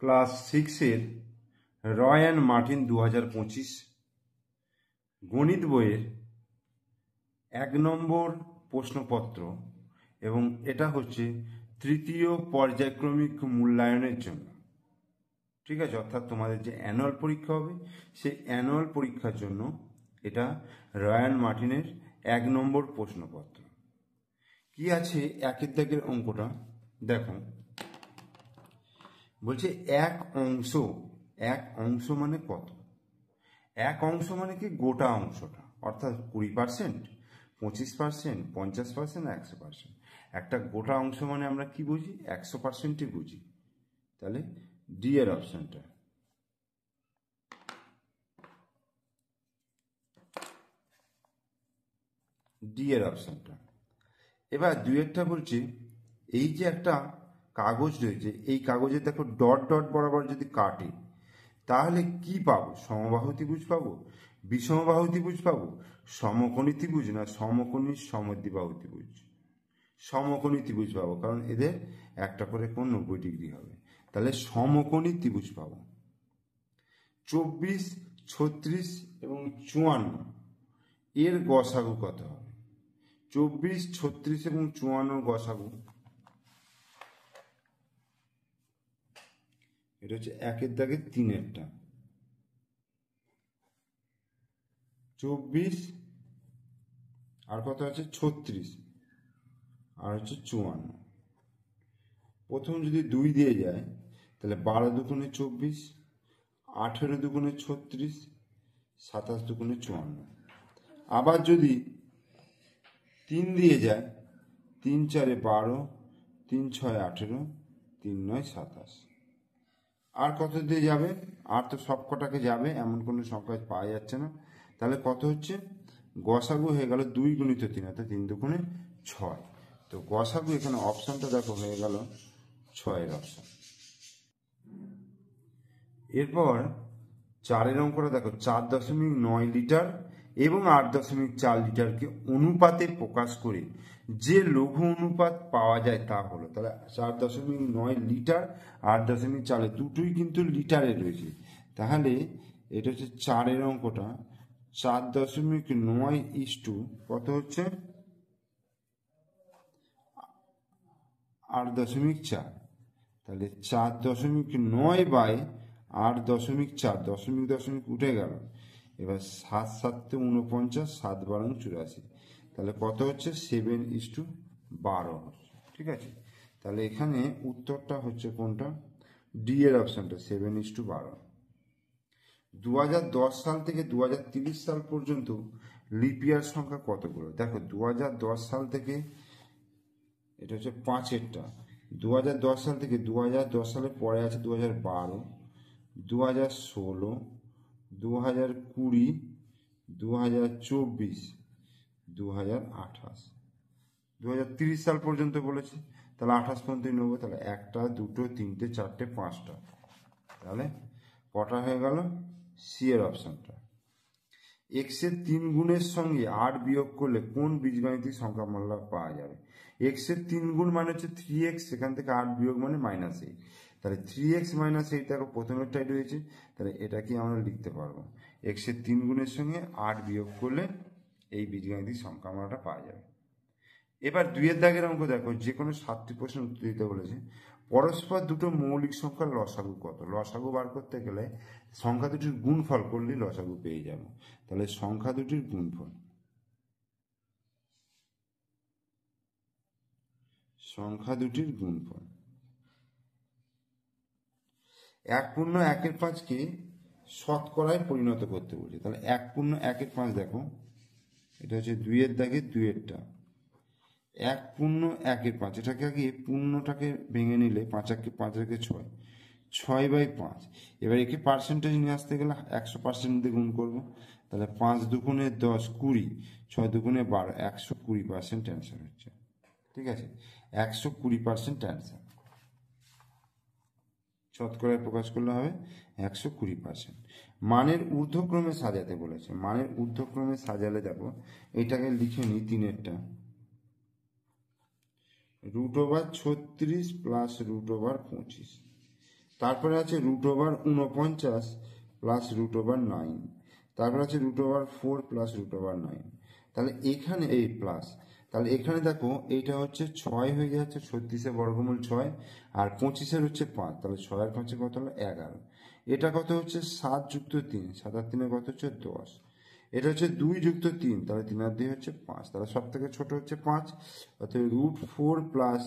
Class 6-এর Roy and Martin 2025 গণিত বইয়ের 1 নম্বর প্রশ্নপত্র এবং এটা হচ্ছে তৃতীয় পর্যায়ক্রমিক মূল্যায়নের জন্য। ঠিক আছে, অর্থাৎ তোমাদের যে অ্যানুয়াল পরীক্ষা হবে সেই অ্যানুয়াল পরীক্ষার জন্য এটা রয় অ্যান্ড মার্টিনের 1 নম্বর প্রশ্নপত্র। কি আছে একের দাগের অঙ্কটা দেখো, বলছে এক অংশ মানে কত? এক অংশ মানে কি গোটা অংশটা, অর্থাৎ 20%, 25%, 50%, 100%। একটা গোটা অংশ মানে আমরা কি বুঝি? 100%ই বুঝি। তাহলে ডি এর অপশনটা। ডি এর অপশনটা। এবার দুইয়েরটা বলছে এই যে একটা কাগজ রয়েছে, এই কাগজে দেখো ডট ডট বরাবর যদি কাটে তাহলে কি পাবো? সমবাহু ত্রিভুজ পাবো, বিষমবাহু ত্রিভুজ পাবো, সমকোণী ত্রিভুজ না সমকোণী সমদ্বিবাহু ত্রিভুজ? সমকোণী ত্রিভুজ পাবো, কারণ এদের একটা করে কোণ 90 ডিগ্রি হবে। তাহলে সমকোণী ত্রিভুজ পাবো। 24, 36 এবং 54 এর গসাগু কত হবে? 24, 36 এবং 54 গসাগু, এটা হচ্ছে একের দাগের 3-এরটা। 24 আর কত আছে? 36 আর হচ্ছে 54। প্রথম যদি 2 দিয়ে যায় তাহলে 12 দুগুণে 24, 18 দুগুণে 36, 27 দুগুণে 54। আবার যদি 3 দিয়ে যায়, 3 4 12, 3 6 18, 3 9 27। আর কত দিয়ে যাবে? আর তো সব কটাকে যাবে, এমন কোনো সংখ্যা পাওয়া যাচ্ছে না। তাহলে কত হচ্ছে? গসাগু হয়ে গেল 2 গুণিত 3, অর্থাৎ 3 দুগুণে 6। তো গসাগু এখানে অপশনটা দেখো হয়ে গেল 6-এর অপশন। এরপর 4-এর অঙ্কটা দেখো, 4.9 লিটার এবং 8.4 লিটারকে অনুপাতে প্রকাশ করে যে লঘু অনুপাত পাওয়া যায় তা হলো। তাহলে 4.9 লিটার, 8.4 দুটোই কিন্তু লিটারে রয়েছে। তাহলে এটা হচ্ছে 4-এর অঙ্কটা 4.9 কত হচ্ছে? 8.4। তাহলে 4.9 বাই 8.4, দশমিক দশমিক উঠে গেল। এবার 7 7 49, 7 12 84। তাহলে কত হচ্ছে? 7:12 হচ্ছে। ঠিক আছে, তাহলে এখানে উত্তরটা হচ্ছে কোনটা? ডি এর অপশনটা, 7:12। 2010 সাল থেকে 2030 সাল পর্যন্ত লিপ ইয়ার সংখ্যা কতগুলো? দেখো 2010 সাল থেকে, এটা হচ্ছে 5-এরটা, 2010 সাল থেকে 2010 সালের পরে আছে 2012, 2016, 2020, 2024, 2028। 2030 সাল পর্যন্ত বলেছে, তাহলে 28 পর্যন্তই নেবো। তাহলে 1 2 3 4 5টা, তাহলে কটা হয়ে গেল? সি এর অপশনটা। এক্সের 3 গুণের সঙ্গে 8 বিয়োগ করলে কোন বীজগাণিতিক সংখ্যা মূল্য পাওয়া যাবে? এক্সের 3 গুণ মানে হচ্ছে 3x, সেখান থেকে 8 বিয়োগ মানে -8। তাহলে 3x - 8 দেখো প্রথমেরটাই রয়েছে, তাহলে এটা কি আমরা লিখতে পারবো? এক্সের 3 গুণের সঙ্গে 8 বিয়োগ করলে এই বীজগাণিতিক সংখ্যা মূল্যটা পাওয়া যাবে। এবার 2-এর দাগের অঙ্ক দেখো, যে কোনো 7টি প্রশ্ন উত্তর দিতে বলেছে। পরস্পর দুটো মৌলিক সংখ্যার লসাগু কত? লসাগু বার করতে গেলে সংখ্যা দুটির গুণফল করলেই লসাগু পেয়ে যাব। তাহলে সংখ্যা দুটির গুণফল, সংখ্যা দুটির গুণফল। 1/1/5কে শতকরায় পরিণত করতে বলছে। তাহলে 1/1/5 দেখো, এটা হচ্ছে 2-এর দাগে 2-এরটা। 1/1/5, এটাকে আগে পূর্ণটাকে ভেঙে নিলে 5 5 6, 6/5। এবার একে পার্সেন্টেজ নিয়ে আসতে গেলে 100% দিয়ে গুণ করবো। তাহলে 5 দুগুণে 10 20, 6 দুগুণে 12, 120% অ্যান্সার হচ্ছে। ঠিক আছে, 120% অ্যান্সার। শতকরায় প্রকাশ করলে হবে 120%। মানের ঊর্ধ্বক্রমে সাজাতে বলেছে। মানের ঊর্ধ্বক্রমে সাজালে দেখো, এটাকে লিখে নিই 3-এরটা, √36 + √25। তারপরে আছে √49 প্লাস √9, তারপরে আছে √4 প্লাস √9। তাহলে এখানে এই প্লাস, তাহলে এখানে দেখো এইটা হচ্ছে 6 হয়ে যাচ্ছে, 36 বর্গমূল 6, আর 25 হচ্ছে 5, তাহলে 6 আর 5 কত হলো 11। এটা কত হচ্ছে 7 যুক্ত 3, 7 আর 3 কত হচ্ছে 10। এটা হচ্ছে 2 যুক্ত 3, তাহলে 3 আর 2 হচ্ছে 5, তাহলে সব থেকে ছোট হচ্ছে 5, অর্থাৎ √4 প্লাস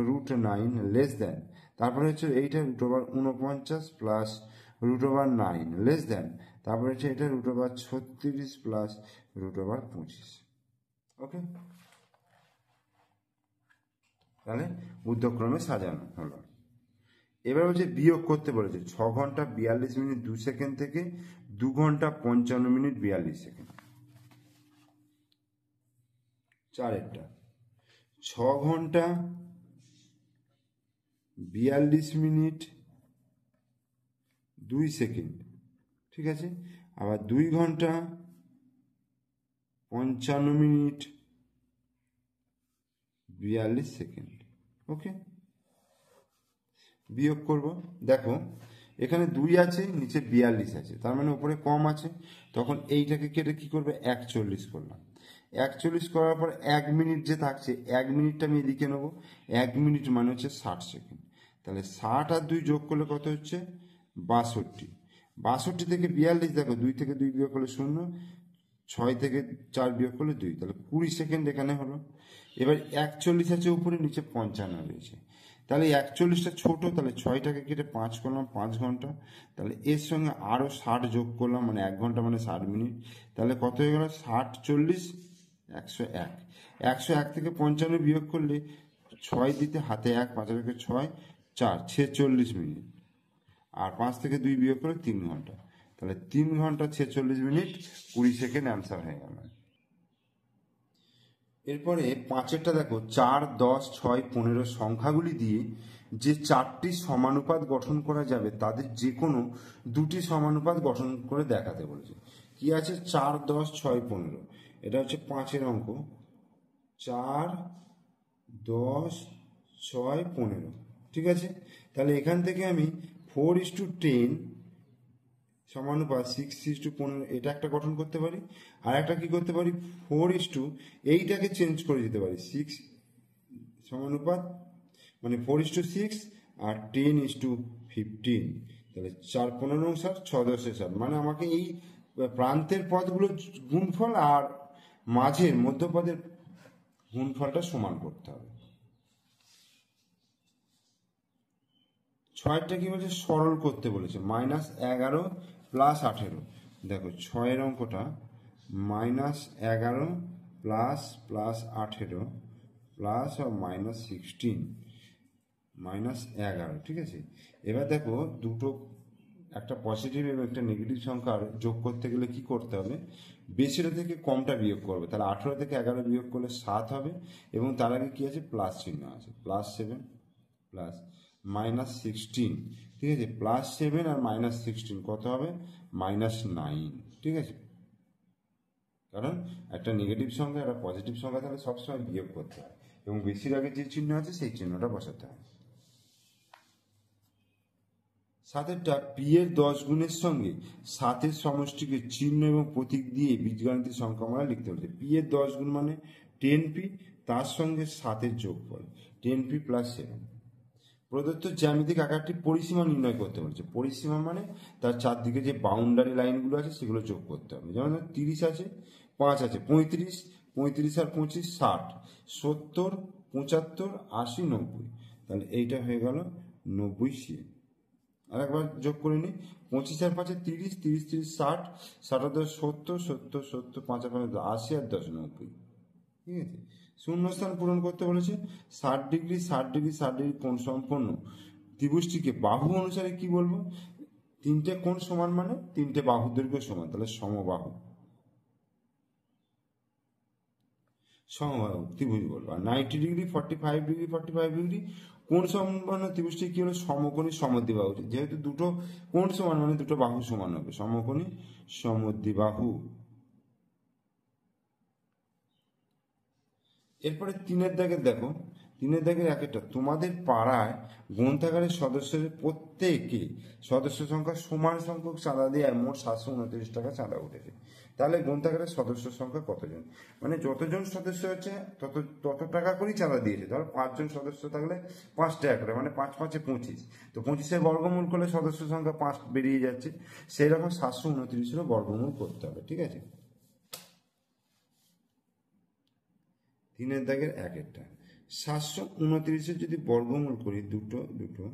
√9 লেস দেন, তারপরে হচ্ছে এইটা √49 প্লাস √9 লেস দেন, তারপরে হচ্ছে এটা √36 প্লাস √25। ওকে, তাহলে ঊর্ধ্বক্রমে সাজানো হলো। এবার হচ্ছে বিয়োগ করতে বলেছে 6 ঘন্টা 42 মিনিট 2 সেকেন্ড থেকে 2 ঘন্টা 55 মিনিট 42 সেকেন্ড। চারেরটা 6 ঘন্টা 42 মিনিট 2 সেকেন্ড, ঠিক আছে, আবার 2 ঘন্টা 55 মিনিট 42 সেকেন্ড। ওকে, বিয়োগ করব। দেখো এখানে 2 আছে, নিচে 42 আছে, তার মানে উপরে কম আছে, তখন এইটাকে কেটে কি করবে 41 করলাম। 41 করার পর 1 মিনিট যে থাকছে, 1 মিনিটটা আমি এদিকে নেবো, 1 মিনিট মানে হচ্ছে 60 সেকেন্ড, তাহলে 60 আর 2 যোগ করলে কত হচ্ছে 62। 62 থেকে 42, দেখো 2 থেকে 2 বিয়োগ করলে 0, 6 থেকে 4 বিয়োগ করলে 2, তাহলে 20 সেকেন্ড এখানে হলো। এবার 41 আছে উপরে, নিচে 55 রয়েছে, তাহলে 41টা ছোট, তাহলে 6টাকে কেটে 5 করলাম, 5 ঘন্টা, তাহলে এর সঙ্গে আরও 60 যোগ করলাম, মানে 1 ঘন্টা মানে 60 মিনিট, তাহলে কত হয়ে গেল 60 40 101। 101 থেকে 55 বিয়োগ করলে 6 দিতে হাতে 1, 5 থেকে 6 4 46 মিনিট, আর 5 থেকে 2 বিয়োগ করে 3 ঘন্টা, তাহলে 3 ঘন্টা 46 মিনিট 20 সেকেন্ড অ্যান্সার হয়ে গেল। এরপরে 5এরটা দেখো 4, 10, 6, 15 সংখ্যাগুলি দিয়ে যে 4টি সমানুপাত গঠন করা যাবে তাদের যে কোনো 2টি সমানুপাত গঠন করে দেখাতে বলেছে। কি আছে 4, 10, 6, 15, এটা হচ্ছে 5এর অঙ্ক, 4, 10, 6, 15, ঠিক আছে। তাহলে এখান থেকে আমি 4:10 সমানুপাত 6:15 এটা একটা গঠন করতে পারি, আর একটা কি করতে পারি 4:8টাকে চেঞ্জ করে দিতে পারি, 6 সমানুপাত মানে 4:6 আর 10:15, তাহলে 4 15 60, 6 10 60, মানে আমাকে এই প্রান্তের পদগুলো গুণফল আর মাঝের মধ্যপদের গুণফলটা সমান করতে হবে। 6টা কি বলছে সরল করতে বলেছে, -11 প্লাস 18, দেখো 6এর অঙ্কটা -11 প্লাস 18 প্লাস -16 -11, ঠিক আছে। এবার দেখো দুটো, একটা পজিটিভ এবং একটা নেগেটিভ সংখ্যার যোগ করতে গেলে কি করতে হবে, বেশিটা থেকে কমটা বিয়োগ করবে, তাহলে 18 থেকে 11 বিয়োগ করলে 7 হবে, এবং তার আগে কি আছে প্লাস চিহ্ন আছে, +7 প্লাস -16, ঠিক আছে, +7 আর -16 কত হবে -9, ঠিক আছে, কারণ একটা নেগেটিভ সংখ্যা একটা পজিটিভ সংখ্যা তাহলে সবসময় বিয়োগ করতে হয়, এবং বেশির আগে যে চিহ্ন আছে সেই চিহ্নটা বসাতে হয়। 7এরটা পি এর 10 গুণের সঙ্গে 7-এর সমষ্টিকে চিহ্ন এবং প্রতীক দিয়ে বীজগাণিতিক সংখ্যামালা লিখতে বলেছে। পি এর 10 গুণ মানে 10p, তার সঙ্গে 7-এর যোগফল 10p + 7। প্রদত্ত জ্যামিতিক আকারটি পরিসীমা নির্ণয় করতে বলেছে। পরিসীমা মানে তার চারদিকে যে বাউন্ডারি লাইনগুলো আছে সেগুলো যোগ করতে হবে। যেমন 30 আছে, 5 আছে, 35, 35 আর 25 60, 70, 75, 80, 90, তাহলে এইটা হয়ে গেল 90 সি। আর একবার যোগ করে নিই, 25 আর 5 30, 30 30 60, 60 আর 10 70, 70 70, 5 আর 5 80 আর 10 90, ঠিক আছে। শূন্যস্থান পূরণ করতে বলেছে। 60 ডিগ্রি 60 ডিগ্রি 60 ডিগ্রি কোণ সম্পন্ন ত্রিভুজটিকে বাহু অনুসারে কি বলবো, 3টে কোণ সমান মানে 3টে বাহু দৈর্ঘ্য সমান, তাহলে সমবাহু ত্রিভুজ বলবো। আর 90 ডিগ্রি 45 ডিগ্রি 45 ডিগ্রি কোণ সম্পন্ন ত্রিভুজটি কি হলো সমকোণী সমদ্বিবাহু, যেহেতু দুটো কোণ সমান মানে দুটো বাহু সমান হবে, সমকোণী সমদ্বিবাহু। এরপরে 3-এর দাগে দেখো তিনের দাগের একেরটা, তোমাদের পাড়ায় গ্রন্থাগারের সদস্যদের প্রত্যেকে সদস্য সংখ্যা সমান সংখ্যক চাঁদা দিয়ে মোট 729 টাকা চাঁদা উঠেছে। তাহলে গ্রন্থাগারের সদস্য সংখ্যা কতজন, মানে যতজন সদস্য হচ্ছে তত টাকা করেই চাঁদা দিয়েছে। ধরো 5 জন সদস্য থাকলে 5 টাকা করে, মানে 5 5 25, তো 25-এর বর্গমূল করলে সদস্য সংখ্যা 5 বেরিয়ে যাচ্ছে। সেই রকম 729-এরও বর্গমূল করতে হবে, ঠিক আছে। তিনের দাগের একেরটা, 729-এর যদি বর্গমূল করি দুটো,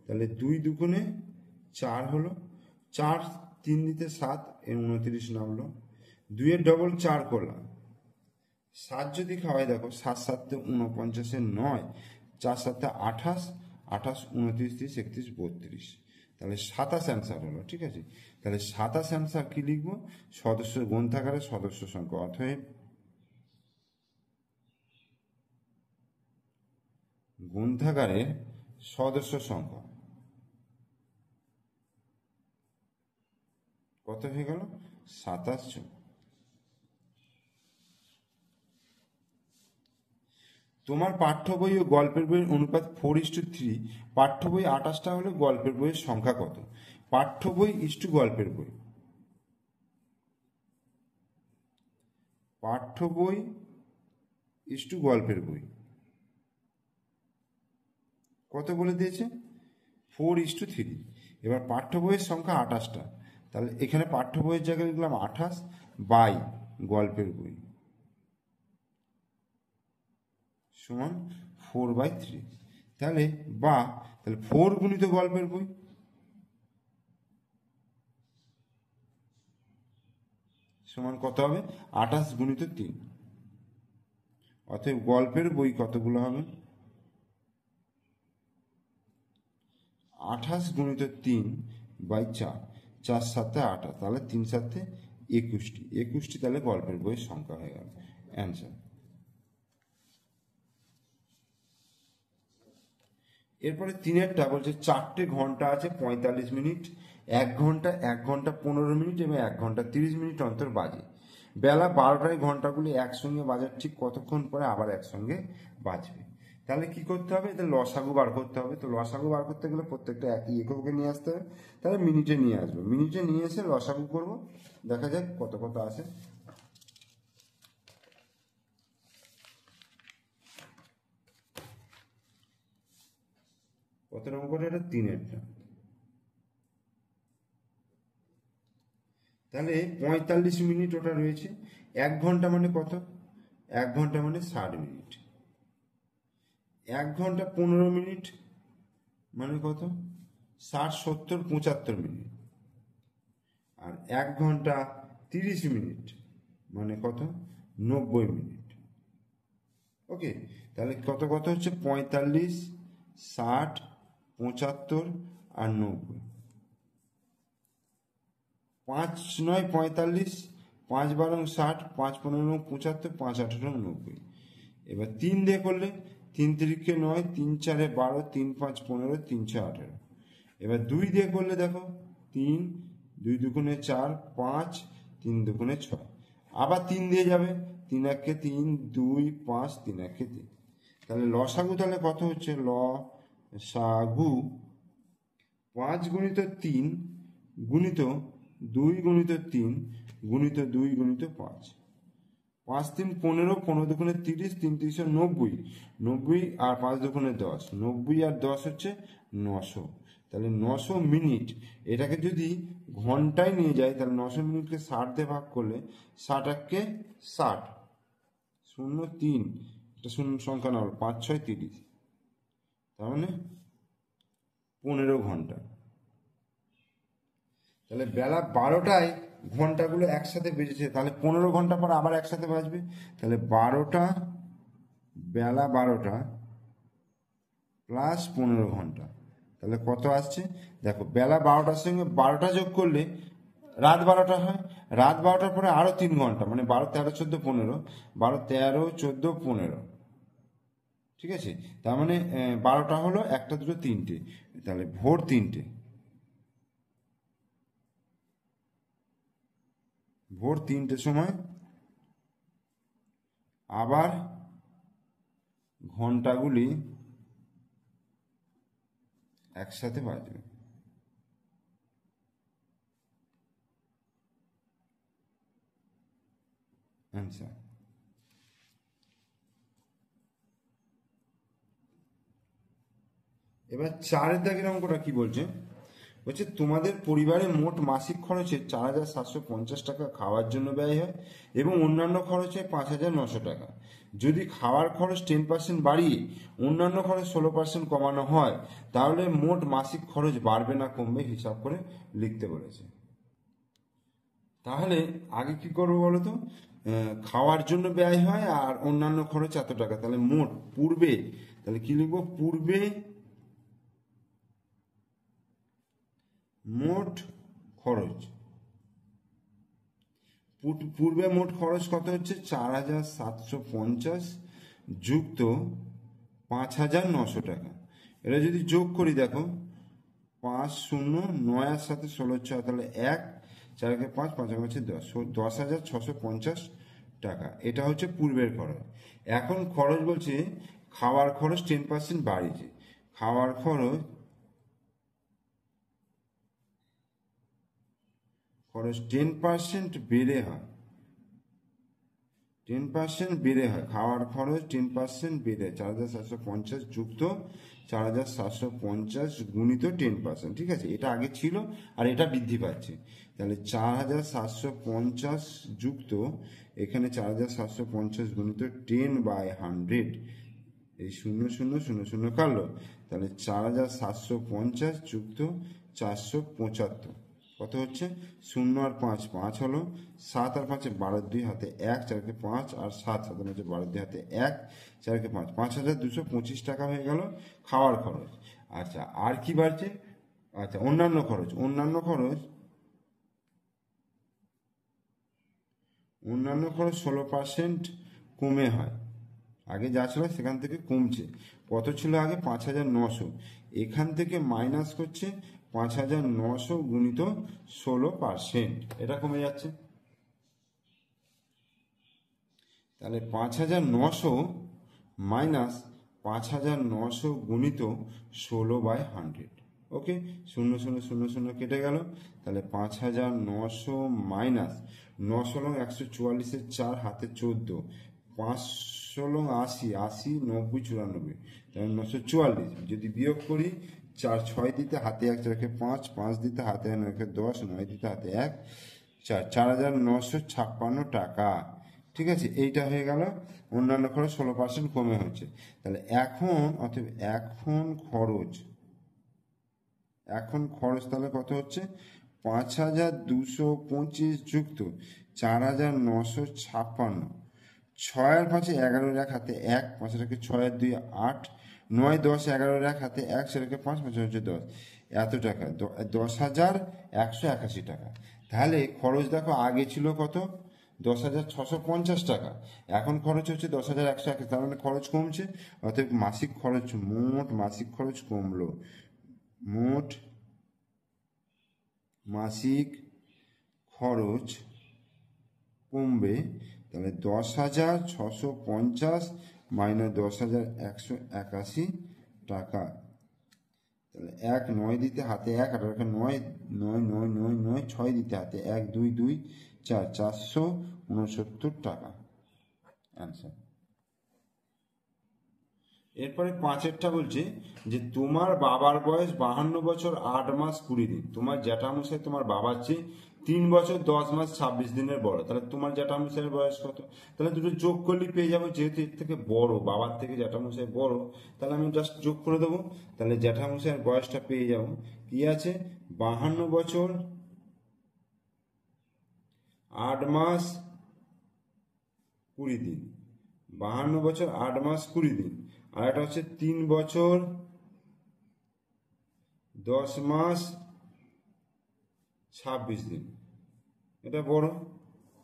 তাহলে 2 দুগুণে 4 হলো, 4 3 দিতে 7, 29 নামলো। 2-এর ডবল 4 করলাম, 7 যদি খাওয়াই দেখো 7 7 49-এর 9, 4 7 28, 28 29 30 31 32, তাহলে 27 অ্যান্সার হলো, ঠিক আছে। তাহলে 27 অ্যান্সার কি লিখবো, সদস্য গ্রন্থাগারের সদস্য সংখ্যা। অতএব গ্রন্থাগারের সদস্য সংখ্যা কত হয়ে গেল, 27 জন। তোমার পাঠ্য বই ও গল্পের বইয়ের অনুপাত 4:3, পাঠ্য বই 28টা হলে গল্পের বইয়ের সংখ্যা কত। পাঠ্য বই ইস্টু গল্পের বই, পাঠ্য বই ইস্টু গল্পের বই কত বলে দিয়েছে, 4:3। এবার পাঠ্য বইয়ের সংখ্যা 28টা, তাহলে এখানে পাঠ্য বইয়ের জায়গায় লিখলাম 28 বাই গল্পের বই সমান 4/3। তাহলে 4 গুণিত গল্পের বই সমান কত হবে, 28 গুণিত 3। অতএব গল্পের বই কতগুলো হবে, 28 গুণিত 3/4, 4 7 28, তাহলে 3 7 21টি, 21টি তাহলে গল্পের বইয়ের সংখ্যা হয়ে গেল অ্যান্সার। এরপরে 3-এরটা বলছে 4টে ঘন্টা আছে 45 মিনিট, 1 ঘন্টা 1 ঘন্টা 15 মিনিট এবং 1 ঘন্টা 30 মিনিট অন্তর বাজে। বেলা 12টায় ঘন্টাগুলি একসঙ্গে বাজার ঠিক কতক্ষণ পরে আবার একসঙ্গে বাজবে। তাহলে কি করতে হবে, এদের লসাগু বার করতে হবে। তো লসাগু বার করতে গেলে প্রত্যেকটা একই এককে নিয়ে আসতে হবে, তাহলে মিনিটে নিয়ে আসবো। মিনিটে নিয়ে এসে লসাগু করব, দেখা যাক কত কত আসে। কত রকম করে, এটা 3-এরটা, তাহলে 45 মিনিট ওটা রয়েছে। 1 ঘন্টা মানে কত, 1 ঘন্টা মানে 60 মিনিট। 1 ঘন্টা 15 মিনিট মানে কত, 60 70 75 মিনিট। আর 1 ঘন্টা 30 মিনিট মানে কত, 90 মিনিট। ওকে, তাহলে কত কত হচ্ছে, 45 60 75 আর 90। 5 9 45, 5 12 60, 5 15 75, 5 18 90। এবার 3 দিয়ে করলে 3 3 9, 3 4 12, 3 5 15, 3 6 18। এবার 2 দিয়ে করলে দেখো 3 2 দুগুণে 4 5, 3 দুগুণে 6। আবার 3 দিয়ে যাবে, 3 1 3 2 5, 3 1 3। তাহলে লসাগু তাহলে কত হচ্ছে, লসাগু 5 গুণিত 3 গুণিত 2 গুণিত 3 গুণিত 2 গুণিত 5। 5 3 15, 15 দুগুণে 30, 3 3 90, 90 আর 5 দুগুণে 10, 90 আর 10 হচ্ছে 900। তাহলে 900 মিনিট, এটাকে যদি ঘন্টায় নিয়ে যায় তাহলে 900 মিনিটকে 60 দিয়ে ভাগ করলে 60 1 60, 0 3, এটা শূন্য সংখ্যা না হলো 5 6 30, তার মানে 15 ঘন্টা। তাহলে বেলা 12টায় ঘন্টাগুলো একসাথে বেজেছে, তাহলে 15 ঘন্টা পর আবার একসাথে বাজবে। তাহলে 12টা, বেলা 12টা প্লাস 15 ঘন্টা, তাহলে কত আসছে দেখো, বেলা 12টার সঙ্গে 12টা যোগ করলে রাত 12টা হয়। রাত 12টার পরে আরো 3 ঘন্টা, মানে 12 13 14 15, 12 13 14 15, ঠিক আছে। তার মানে 12টা হলো 1টা 2টো 3টে, তাহলে ভোর 3টে, ভোর 3টে সময় আবার ঘন্টাগুলি একসাথে বাজবে। আনসার। এবার 4 দাগের অঙ্কটা কি বলছে, বলছে তোমাদের পরিবারে মোট মাসিক খরচে 4,750 টাকা খাওয়ার জন্য ব্যয় হয় এবং অন্যান্য খরচে 5,900 টাকা। যদি খাওয়ার খরচ 10% বাড়িয়ে অন্যান্য খরচ 16% কমানো হয় তাহলে মোট মাসিক খরচ বাড়বে না কমবে হিসাব করে লিখতে বলেছে। তাহলে আগে কি করবো বলো তো, খাওয়ার জন্য ব্যয় হয় আর অন্যান্য খরচ এত টাকা, তাহলে মোট পূর্বে, তাহলে কি লিখবো, পূর্বে মোট খরচ, পূর্বে মোট খরচ কত হচ্ছে 4,750 যুক্ত 5,900 টাকা। এটা যদি যোগ করি দেখো 5 0 9 সাথে 16 6, তাহলে 1 4 5 5 5 10, 10,650 টাকা। এটা হচ্ছে পূর্বের খরচ। এখন খরচ বলছে খাওয়ার খরচ 10% বাড়িয়েছে, খাওয়ার খরচ 10% বেড়ে হয়, 10% বেড়ে হয়, খাওয়ার খরচ 10% বেড়ে, 4,750 যুক্ত 4,750 গুণিত 10%, ঠিক আছে, এটা আগে ছিল আর এটা বৃদ্ধি পাচ্ছে। তাহলে 4,750 যুক্ত এখানে 4,750 গুণিত 10/100, এই 0 0 0 0 কাটলো, তাহলে 4,750 যুক্ত 475 কত হচ্ছে, 0 আর 5 5 হলো, 7 আর 5 12 2 হাতে 1, 4 5 আর 7 7 হচ্ছে 12 2 হাতে 1, 4 5 5,225 টাকা হয়ে গেল খাওয়ার খরচ। আচ্ছা আর কি বাড়ছে, আচ্ছা অন্যান্য খরচ, অন্যান্য খরচ 16% কমে হয়, আগে যা ছিল সেখান থেকে কমছে, কত ছিল আগে 5,900, এখান থেকে মাইনাস করছে 5,900 গুণিত 16%, এটা কমে যাচ্ছে। তাহলে 5,900 মাইনাস 5,900 গুণিত 16/100, ওকে, 0 0 0 0 কেটে গেল, তাহলে 5,900 মাইনাস 900 লং 144 4 হাতে 14, 500 লং 80 80 90 94, তাহলে 944, যদি বিয়োগ করি 4 6 দিতে হাতে 1 4 5 5 দিতে হাতে 9 10 9 দিতে হাতে 1 4, 4,956 টাকা, ঠিক আছে, এইটা হয়ে গেল অন্যান্য খরচ 16% কমে হচ্ছে। তাহলে এখন অতএব এখন খরচ তাহলে কত হচ্ছে 5,225 যুক্ত 4,956, 6 আর 5 11 1 হাতে 1, 5 রেখে 6 আর 2 8, 9 10 11 1 হাতে 1, 6 রেখে 5 5 হচ্ছে 10, এত টাকা 10,181 টাকা। তাহলে খরচ দেখো আগে ছিল কত 10,650 টাকা, এখন খরচ হচ্ছে 10,181, তার মানে খরচ কমছে, অর্থাৎ মাসিক খরচ, মোট মাসিক খরচ কমলো, মোট মাসিক খরচ কমবে, তাহলে 10,650 মাইনাস 10,181 টাকা, তাহলে 1 9 দিতে হাতে 1, 18 9 9 9 9 9, 6 দিতে হাতে 1 2 2 4, 469 টাকা অ্যান্সার। এরপরে 5এরটা বলছে যে তোমার বাবার বয়স 52 বছর 8 মাস 20 দিন, তোমার জ্যাঠামশাই তোমার বাবার চেয়ে 3 বছর 10 মাস 26 দিনের বড়, তাহলে তোমার জ্যাঠামশাইয়ের বয়স কত, তাহলে দুটো যোগ করলে পেয়ে যাবো, যেহেতু এর থেকে বড়, বাবার থেকে জ্যাঠামশাই বড়, তাহলে আমি জাস্ট যোগ করে দেবো, তাহলে জ্যাঠামশাইয়ের বয়সটা পেয়ে যাবো, কি আছে 52 বছর 8 মাস 20 দিন, 52 বছর 8 মাস 20 দিন, আর একটা হচ্ছে 3 বছর 10 মাস 26 দিন, এটা বড়,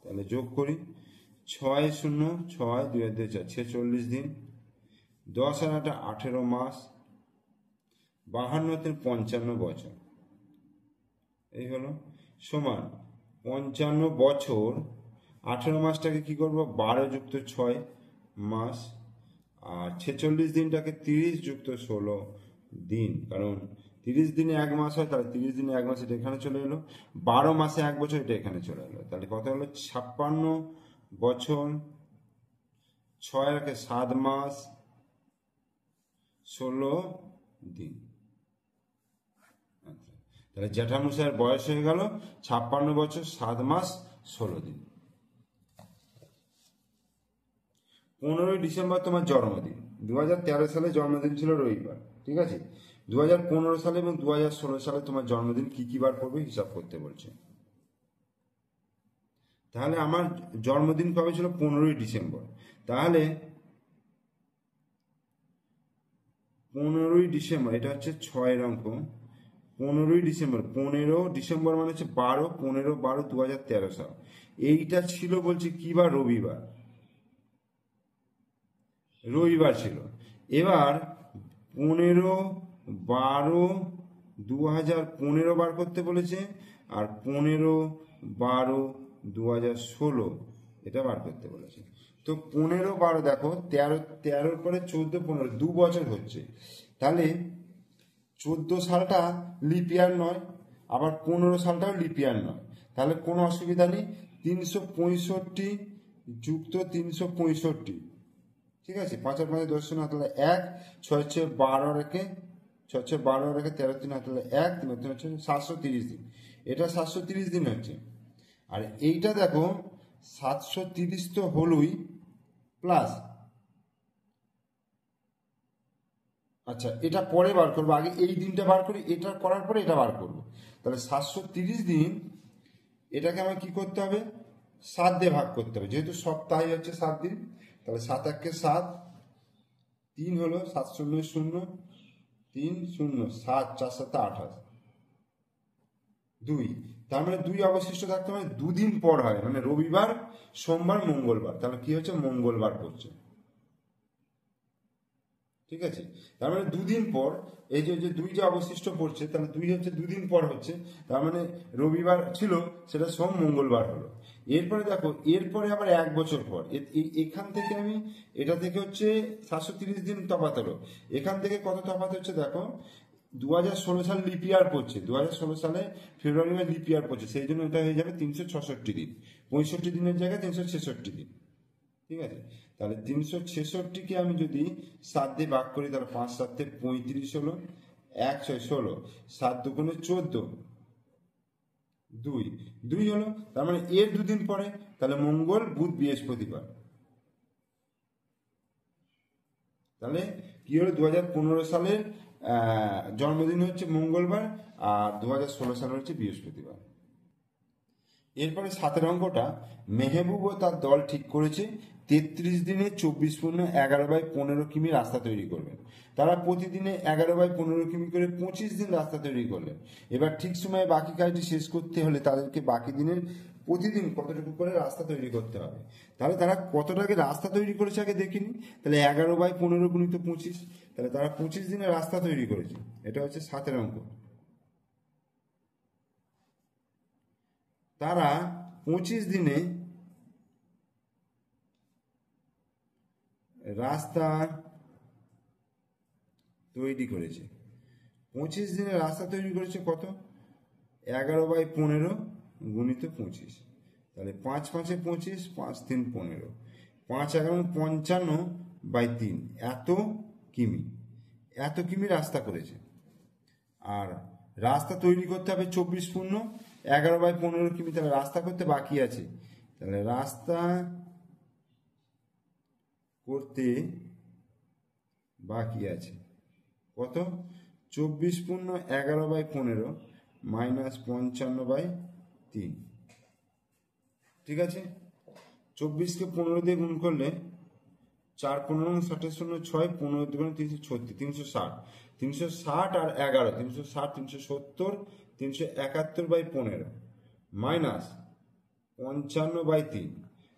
তাহলে যোগ করি 6 0 6 2 2 4 46 দিন, 10 আর 8 18 মাস, 52 55 বছর, এই হলো সমান 55 বছর, 18 মাসটাকে কি করব 12 যুক্ত 6 মাস, আর 46 দিনটাকে 30 যুক্ত 16 দিন, কারণ 30 দিনে 1 মাস হয়, তাহলে 30 দিনে 1 মাস এটা এখানে চলে এলো, 12 মাসে 1 বছর এটা এখানে চলে এলো, তাহলে কত হলো 56 বছর 6 একে 7 মাস 16 দিন। তাহলে জ্যাঠামশাইয়ের বয়স হয়ে গেল 56 বছর 7 মাস 16 দিন। 15ই ডিসেম্বর তোমার জন্মদিন, 2013 সালে জন্মদিন ছিল রবিবার, ঠিক আছে। 2015 সালে এবং 2016 সালে তোমার জন্মদিন কি কি বার পড়বে হিসাব করতে বলছে। তাহলে আমার জন্মদিন কবে ছিল? 15ই ডিসেম্বর। তাহলে 15ই ডিসেম্বর, এটা হচ্ছে 6 অঙ্ক, 15ই ডিসেম্বর, 15 ডিসেম্বর মানে হচ্ছে 12, 15/12 2013 সাল। এইটা ছিল বলছে কি বার? রবিবার, রবিবার ছিল। এবার 15/12/2015 বার করতে বলেছে, আর 15/12/2016 এটা বার করতে বলেছে। তো 15/12 দেখো 13 পরে 14, 15 2 বছর হচ্ছে, তাহলে 14 সালটা লিপ ইয়ার নয়, আবার 15 সালটাও লিপ ইয়ার নয়, তাহলে কোনো অসুবিধা নেই। 365 যুক্ত 365, ঠিক আছে, 5 আর 5 10 না, তাহলে 1, 6 6 12 রেখে 6 6 12 রেখে 13 3 তাহলে 1 3 3 হচ্ছে 730 দিন, এটা 730 দিন হচ্ছে। আর এইটা দেখো 730 তো হলোই, প্লাস আচ্ছা এটা পরে বার করবো, আগে এই দিনটা বার করি, এটা করার পরে এটা বার করবো। তাহলে 730 দিন এটাকে আমার কি করতে হবে? 7 দিয়ে ভাগ করতে হবে, যেহেতু সপ্তাহে হচ্ছে 7 দিন, তাহলে 7 1 7, 3 হলো 7 0 0 3 0 7 4 7 28 2, তার মানে 2 অবশিষ্ট থাকতে মানে 2 দিন পর হয়, মানে রবিবার সোমবার মঙ্গলবার, তাহলে কি হচ্ছে? মঙ্গলবার পড়ছে, ঠিক আছে। তার মানে 2 দিন পর এই যে 2 যে অবশিষ্ট পড়ছে, তাহলে 2 হচ্ছে 2 দিন পর হচ্ছে, তার মানে রবিবার ছিল সেটা সোম মঙ্গলবার হলো। এরপরে দেখো এরপরে আবার 1 বছর পর এখান থেকে আমি এটা থেকে হচ্ছে 730 দিন তফাৎ হলো, এখান থেকে কত তফাৎ হচ্ছে দেখো, 2016 সাল লিপ ইয়ার পড়ছে, 2016 সালে ফেব্রুয়ারি মাসে লিপ ইয়ার পড়ছে, সেই জন্য এটা হয়ে যাবে 366 দিন, 65 দিনের জায়গায় 366 দিন, ঠিক আছে। তাহলে 366কে আমি যদি 7 দিয়ে ভাগ করি, তাহলে 5 7 35 হলো, 1 6 16, 7 2 14, 2 হলো, তার মানে এর 2 দিন পরে, তাহলে মঙ্গল বুধ বৃহস্পতিবার। তাহলে কি হলো? 2015 সালের জন্মদিন হচ্ছে মঙ্গলবার, আর 2016 সালের হচ্ছে বৃহস্পতিবার। এরপরে 7 অঙ্কটা, মেহবুব ও তার দল ঠিক করেছে 33 দিনে 24/11/15 কিমি রাস্তা তৈরি করবেন। তারা প্রতিদিনে 11/15 কিমি করে 25 দিন রাস্তা তৈরি করলেন। এবার ঠিক সময়ে বাকি কাজটি শেষ করতে হলে তাদেরকে বাকি দিনের প্রতিদিন কতটুকু করে রাস্তা তৈরি করতে হবে। তাহলে তারা কতটাকে রাস্তা তৈরি করেছে আগে দেখিনি, তাহলে 11/15 গুণিত 25, তাহলে তারা 25 দিনে রাস্তা তৈরি করেছে, এটা হচ্ছে 7 অঙ্ক। তারা 25 দিনে রাস্তা তৈরি করেছে, 25 দিনে রাস্তা তৈরি করেছে কত? 11/15 গুণিত 25, তাহলে 5 5 25, 5 3 15, 5 11 55/3, এত কিমি রাস্তা করেছে। আর রাস্তা তৈরি করতে হবে 11/15 কিমি, তাহলে রাস্তা করতে বাকি আছে, তাহলে রাস্তা করতে বাকি আছে কত? 11/15 মাইনাস 55/3, ঠিক আছে। 24কে 15 দিয়ে গুণ করলে 4 15 60 0 6 15 2 336, 360, 360 আর 11, 360 370 371/15 মাইনাস 55/3,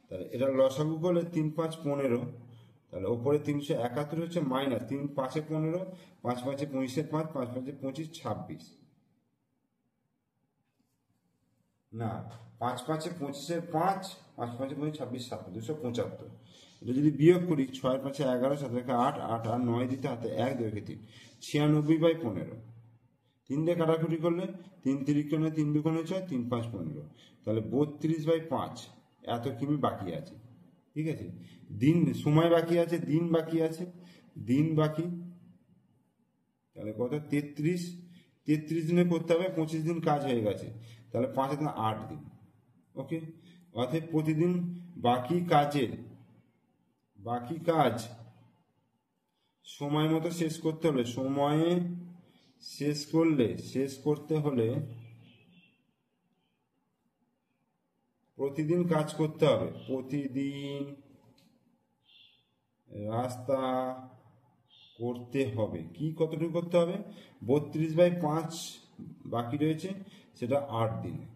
তাহলে এটা লসাগু করলে 3 5 15, তাহলে ওপরে 371 হচ্ছে, মাইনাস 3 5 15, 5 5 25 5, 5 5 25 26, না 5 5 25 5, 5 5 25 26 7 275, এটা যদি বিয়োগ করি 6 5 11, 7 8, 8 আর 9 দিতে হাতে 1 2 3, 96/15। 3 দিয়ে কাটাকুটি করলে 3 3 কোণে 3 2 কোণে 6, 3 5 15, তাহলে 32/5 এত কিমি বাকি আছে। ঠিক আছে, দিন সময় বাকি আছে, দিন বাকি আছে, দিন বাকি, তাহলে কত 33 দিনে করতে হবে, 25 দিন কাজ হয়ে গেছে, তাহলে 5 দিন 8 দিন। ওকে, অর্থাৎ প্রতিদিন বাকি কাজ সময় মতো শেষ করতে হলে, সময়ে শেষ করতে হলে প্রতিদিন কাজ করতে হবে, প্রতিদিন রাস্তা করতে হবে। কি কতটুকু করতে হবে? 32/5 বাকি রয়েছে, সেটা 8 দিনে।